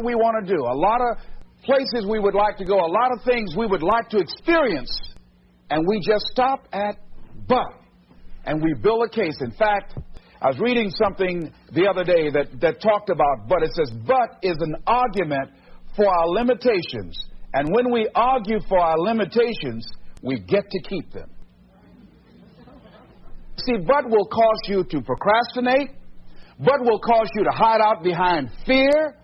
We want to do, a lot of places we would like to go, a lot of things we would like to experience, and we just stop at but, and we build a case. In fact, I was reading something the other day that talked about but. It says but is an argument for our limitations, and when we argue for our limitations, we get to keep them. See, but will cause you to procrastinate, but will cause you to hide out behind fear,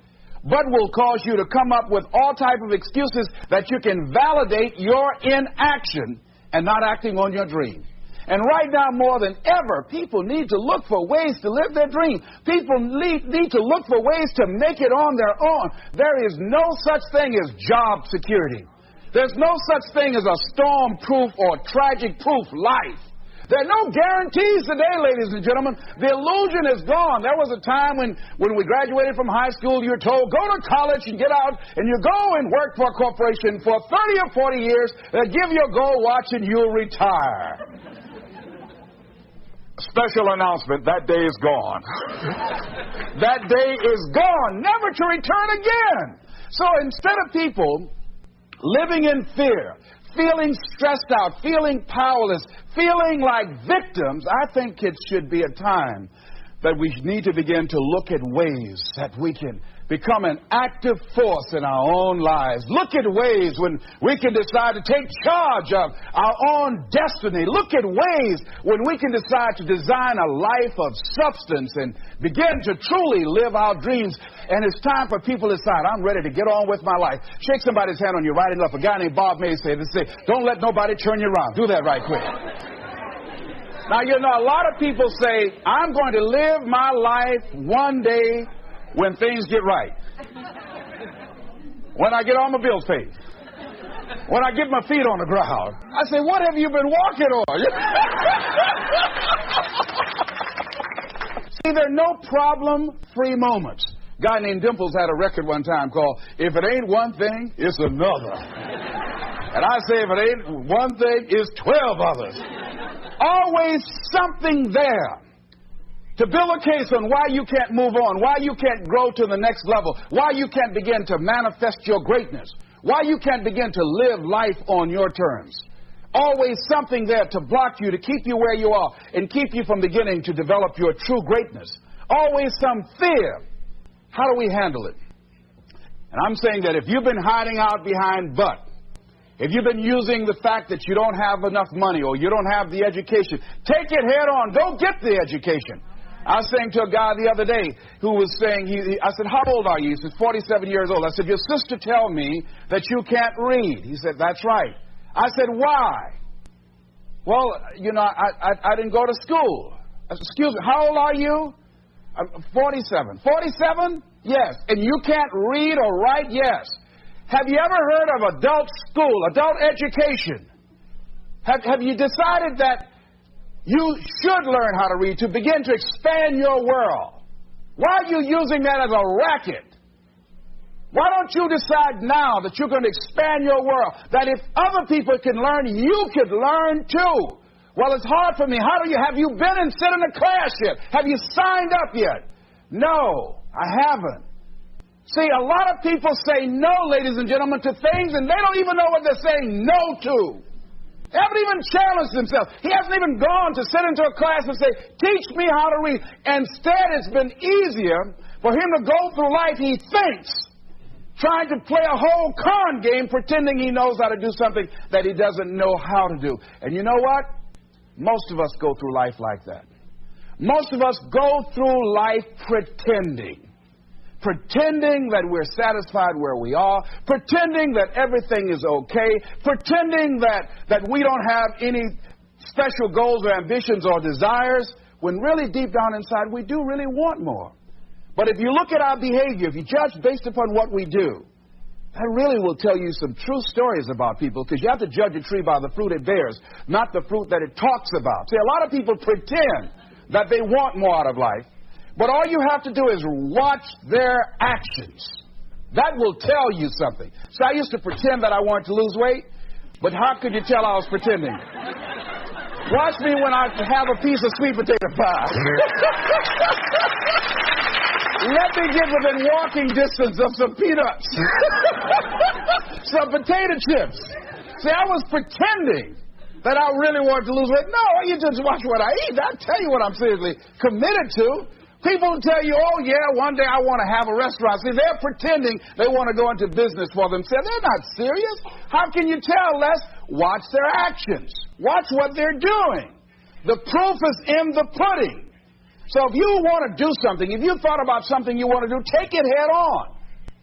but will cause you to come up with all type of excuses that you can validate your inaction and not acting on your dream. And right now, more than ever, people need to look for ways to live their dream. People need to look for ways to make it on their own. There is no such thing as job security. There's no such thing as a storm-proof or tragic-proof life. There are no guarantees today, ladies and gentlemen. The illusion is gone. There was a time when we graduated from high school, you were told, go to college and get out, and you go and work for a corporation for 30 or 40 years, they'll give you a gold watch, and you'll retire. Special announcement, that day is gone. That day is gone, never to return again. So instead of people living in fear, feeling stressed out, feeling powerless, feeling like victims, I think it should be a time that we need to begin to look at ways that we can become an active force in our own lives. Look at ways when we can decide to take charge of our own destiny. Look at ways when we can decide to design a life of substance and begin to truly live our dreams. And it's time for people to decide, I'm ready to get on with my life. Shake somebody's hand on your right and left. A guy named Bob May said, don't let nobody turn you around. Do that right quick. Now, you know, a lot of people say, I'm going to live my life one day when things get right. When I get all my bills paid. When I get my feet on the ground. I say, what have you been walking on? See, there are no problem-free moments. A guy named Dimples had a record one time called, If It Ain't One Thing, It's Another. And I say, if it ain't one thing, it's 12 others. Always something there to build a case on why you can't move on, why you can't grow to the next level, why you can't begin to manifest your greatness, why you can't begin to live life on your terms. Always something there to block you, to keep you where you are, and keep you from beginning to develop your true greatness. Always some fear. How do we handle it? And I'm saying that if you've been hiding out behind but, if you've been using the fact that you don't have enough money or you don't have the education, take it head on. Don't get the education. I was saying to a guy the other day who was saying, I said, how old are you? He said, 47 years old. I said, your sister tell me that you can't read. He said, that's right. I said, why? Well, you know, I didn't go to school. I said, excuse me, how old are you? I'm 47. 47? Yes. And you can't read or write? Yes. Have you ever heard of adult school, adult education? Have you decided that you should learn how to read to begin to expand your world? Why are you using that as a racket? Why don't you decide now that you're going to expand your world, that if other people can learn, you could learn too? Well, it's hard for me. Have you been and sit in a class yet? Have you signed up yet? No, I haven't. See, a lot of people say no, ladies and gentlemen, to things, and they don't even know what they're saying no to. They haven't even challenged themselves. He hasn't even gone to sit into a class and say, teach me how to read. Instead, it's been easier for him to go through life, he thinks, trying to play a whole con game, pretending he knows how to do something that he doesn't know how to do. And you know what? Most of us go through life like that. Most of us go through life pretending that we're satisfied where we are, pretending that everything is okay, pretending that we don't have any special goals or ambitions or desires, when really deep down inside we do really want more. But if you look at our behavior, if you judge based upon what we do, that really will tell you some true stories about people, because you have to judge a tree by the fruit it bears, not the fruit that it talks about. See, a lot of people pretend that they want more out of life, but all you have to do is watch their actions. That will tell you something. So I used to pretend that I wanted to lose weight, but how could you tell I was pretending? Watch me when I have a piece of sweet potato pie. Let me get within walking distance of some peanuts, some potato chips. See, I was pretending that I really wanted to lose weight. No, you just watch what I eat. I'll tell you what I'm seriously committed to. People tell you, oh, yeah, one day I want to have a restaurant. See, they're pretending they want to go into business for themselves. They're not serious. How can you tell, Les? Watch their actions. Watch what they're doing. The proof is in the pudding. So if you want to do something, if you thought about something you want to do, take it head on.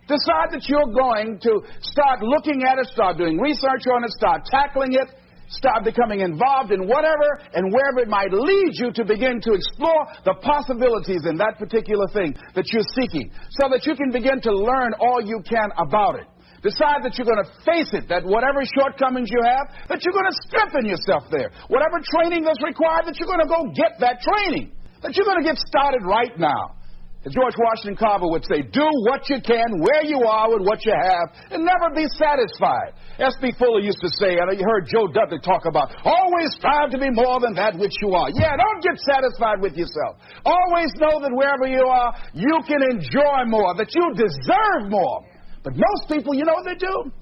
Decide that you're going to start looking at it, start doing research on it, start tackling it. Start becoming involved in whatever and wherever it might lead you to begin to explore the possibilities in that particular thing that you're seeking so that you can begin to learn all you can about it. Decide that you're going to face it, that whatever shortcomings you have, that you're going to strengthen yourself there. Whatever training that's required, that you're going to go get that training, that you're going to get started right now. As George Washington Carver would say, do what you can, where you are with what you have, and never be satisfied. S.B. Fuller used to say, and you heard Joe Dudley talk about, always strive to be more than that which you are. Yeah, don't get satisfied with yourself. Always know that wherever you are, you can enjoy more, that you deserve more. But most people, you know what they do?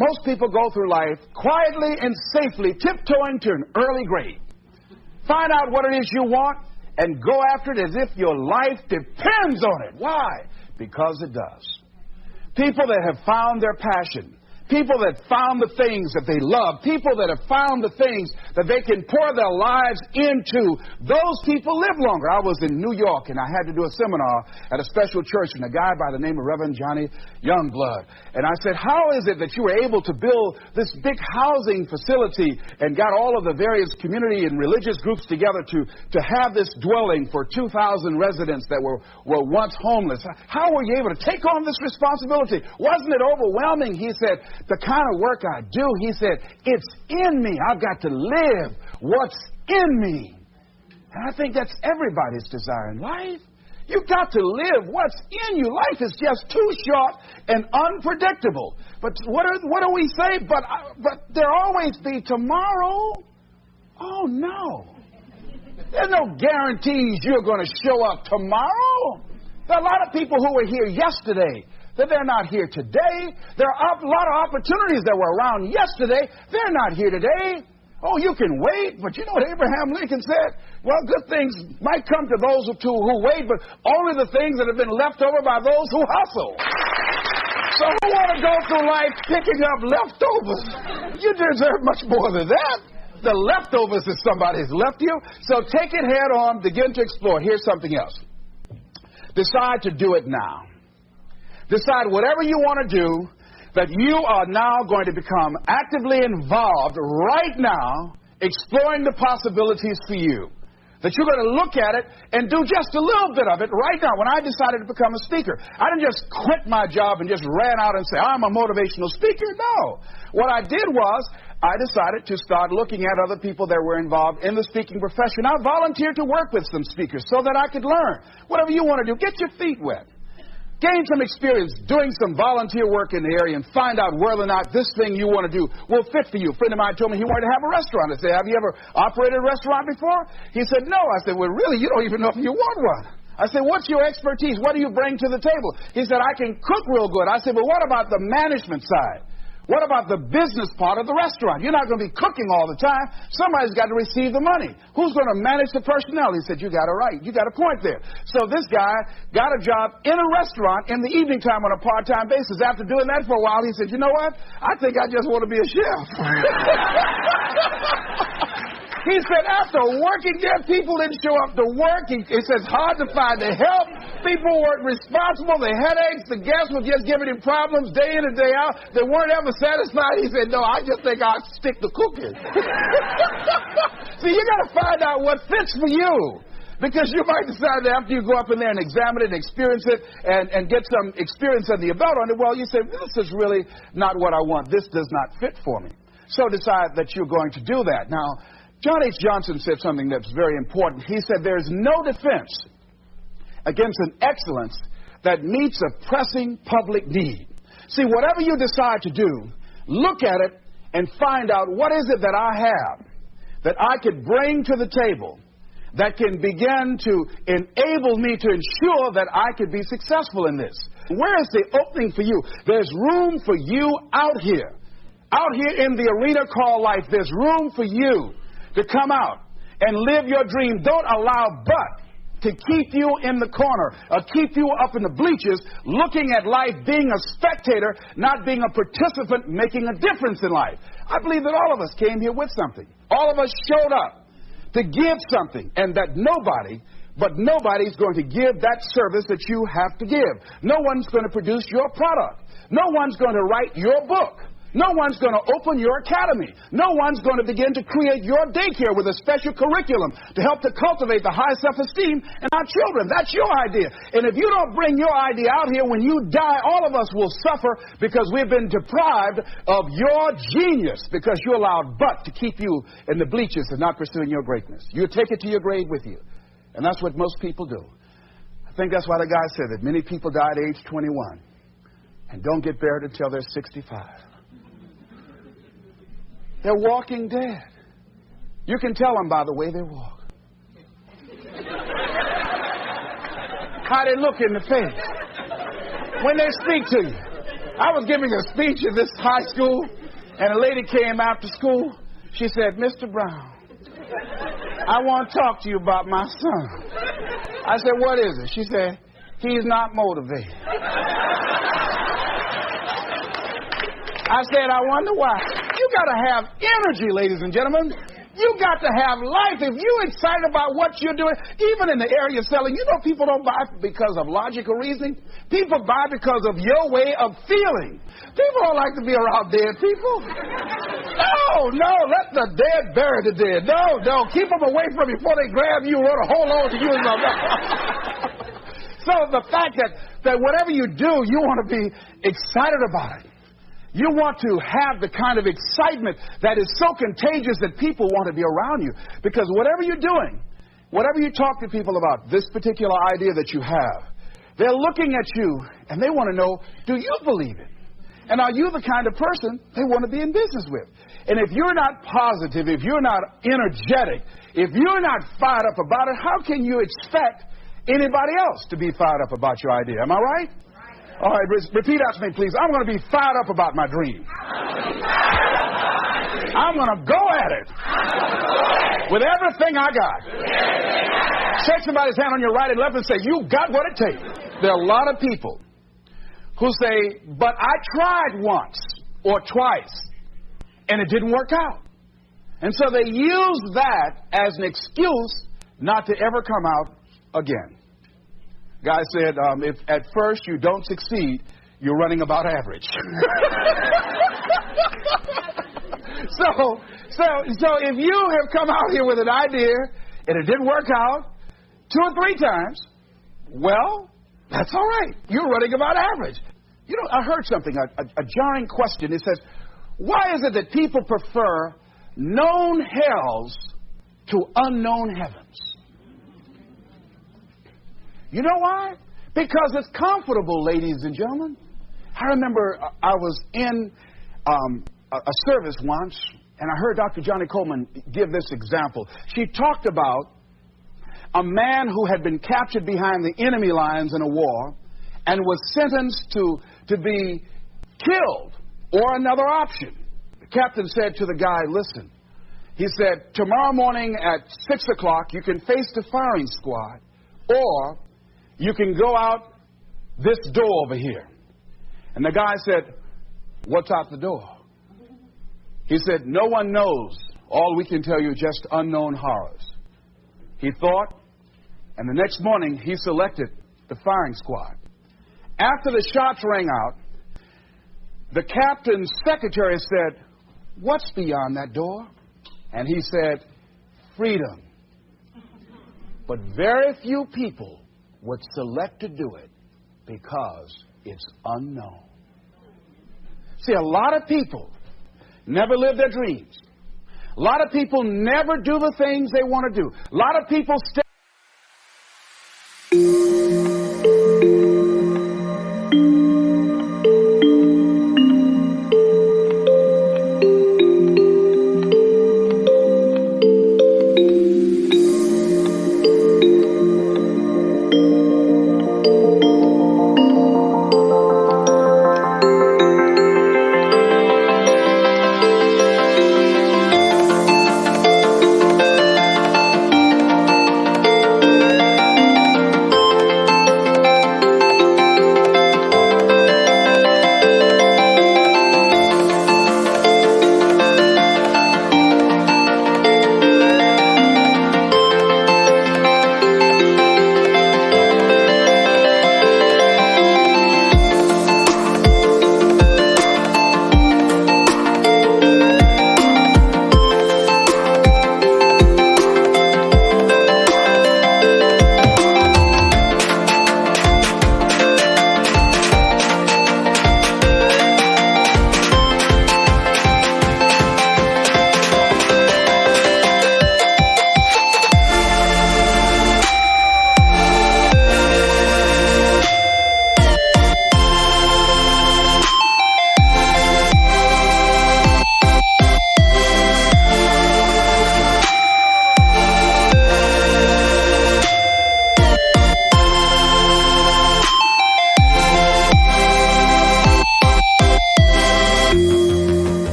Most people go through life quietly and safely, tiptoeing to an early grave. Find out what it is you want, and go after it as if your life depends on it. Why? Because it does. People that have found their passion, people that found the things that they love, people that have found the things that they can pour their lives into, those people live longer. I was in New York, and I had to do a seminar at a special church, and a guy by the name of Reverend Johnny Youngblood. And I said, how is it that you were able to build this big housing facility and got all of the various community and religious groups together to have this dwelling for 2,000 residents that were once homeless? How were you able to take on this responsibility? Wasn't it overwhelming? He said, the kind of work I do, he said, it's in me. I've got to live what's in me. And I think that's everybody's desire in life. You've got to live what's in you. Life is just too short and unpredictable. But what do we say? But there'll always be tomorrow. Oh, no. There's no guarantees you're going to show up tomorrow. There are a lot of people who were here yesterday that they're not here today. There are a lot of opportunities that were around yesterday. They're not here today. Oh, you can wait, but you know what Abraham Lincoln said? Well, good things might come to those who wait, but only the things that have been left over by those who hustle. So who want to go through life picking up leftovers? You deserve much more than that. The leftovers is somebody's left you. So take it head on, begin to explore. Here's something else. Decide to do it now. Decide whatever you want to do, that you are now going to become actively involved right now, exploring the possibilities for you. That you're going to look at it and do just a little bit of it right now. When I decided to become a speaker, I didn't just quit my job and just ran out and say, I'm a motivational speaker. No. What I did was, I decided to start looking at other people that were involved in the speaking profession. I volunteered to work with some speakers so that I could learn. Whatever you want to do, get your feet wet. Gain some experience doing some volunteer work in the area and find out whether or not this thing you want to do will fit for you. A friend of mine told me he wanted to have a restaurant. I said, have you ever operated a restaurant before? He said, no. I said, well, really, you don't even know if you want one. I said, what's your expertise? What do you bring to the table? He said, I can cook real good. I said, but what about the management side? What about the business part of the restaurant? You're not going to be cooking all the time. Somebody's got to receive the money. Who's going to manage the personnel? He said, you got it right. You got a point there. So this guy got a job in a restaurant in the evening time on a part-time basis. After doing that for a while, he said, you know what? I think I just want to be a chef. He said, after working there, people didn't show up to work. He said, it's hard to find the help. People weren't responsible. The headaches, the guests were just giving him problems day in and day out. They weren't ever satisfied. He said, no, I just think I'll stick to cooking. See, you got to find out what fits for you. Because you might decide that after you go up in there and examine it and experience it and get some experience under your belt on it, well, you say, this is really not what I want. This does not fit for me. So decide that you're going to do that. Now, John H. Johnson said something that's very important. He said, there's no defense against an excellence that meets a pressing public need. See, whatever you decide to do, look at it and find out what is it that I have that I could bring to the table that can begin to enable me to ensure that I could be successful in this. Where is the opening for you? There's room for you out here. Out here in the arena called life, there's room for you to come out and live your dream. Don't allow but to keep you in the corner or keep you up in the bleachers looking at life, being a spectator, not being a participant, making a difference in life. I believe that all of us came here with something. All of us showed up to give something, and that nobody's going to give that service that you have to give. No one's going to produce your product. No one's going to write your book. No one's going to open your academy. No one's going to begin to create your daycare with a special curriculum to help to cultivate the high self-esteem in our children. That's your idea. And if you don't bring your idea out here, when you die, all of us will suffer because we've been deprived of your genius because you allowed but to keep you in the bleachers and not pursuing your greatness. You take it to your grave with you. And that's what most people do. I think that's why the guy said that many people die at age 21 and don't get buried until they're 65. They're walking dead. You can tell them by the way they walk. How they look in the face. When they speak to you. I was giving a speech at this high school, and a lady came after school. She said, "Mr. Brown, I want to talk to you about my son." I said, "What is it?" She said, "He's not motivated." I said, "I wonder why." You got to have energy, ladies and gentlemen. You got to have life. If you're excited about what you're doing, even in the area of selling, you know people don't buy because of logical reasoning. People buy because of your way of feeling. People don't like to be around dead people. No, let the dead bury the dead. No, keep them away from you before they grab you or hold on to you. So the fact that whatever you do, you want to be excited about it. You want to have the kind of excitement that is so contagious that people want to be around you. Because whatever you're doing, whatever you talk to people about, this particular idea that you have, they're looking at you and they want to know, do you believe it? And are you the kind of person they want to be in business with? And if you're not positive, if you're not energetic, if you're not fired up about it, how can you expect anybody else to be fired up about your idea? Am I right? All right, repeat after me, please. I'm going to be fired up about my dream. I'm going to go at it with everything I got. Shake somebody's hand on your right and left and say, "You got what it takes." There are a lot of people who say, "But I tried once or twice and it didn't work out." And so they use that as an excuse not to ever come out again. Guy said, if at first you don't succeed, you're running about average. So if you have come out here with an idea and it didn't work out 2 or 3 times, well, that's all right. You're running about average. You know, I heard something, a jarring question. It says, why is it that people prefer known hells to unknown heavens? You know why? Because it's comfortable, ladies and gentlemen. I remember I was in a service once, and I heard Dr. Johnny Coleman give this example. She talked about a man who had been captured behind the enemy lines in a war and was sentenced to be killed or another option. The captain said to the guy, "Listen," he said, "tomorrow morning at 6 o'clock, you can face the firing squad, or you can go out this door over here." And the guy said, "What's out the door?" He said, "No one knows. All we can tell you is just unknown horrors." He thought, and the next morning he selected the firing squad. After the shots rang out, the captain's secretary said, "What's beyond that door?" And he said, "Freedom." But very few people would select to do it because it's unknown. See, a lot of people never live their dreams. A lot of people never do the things they want to do. A lot of people stay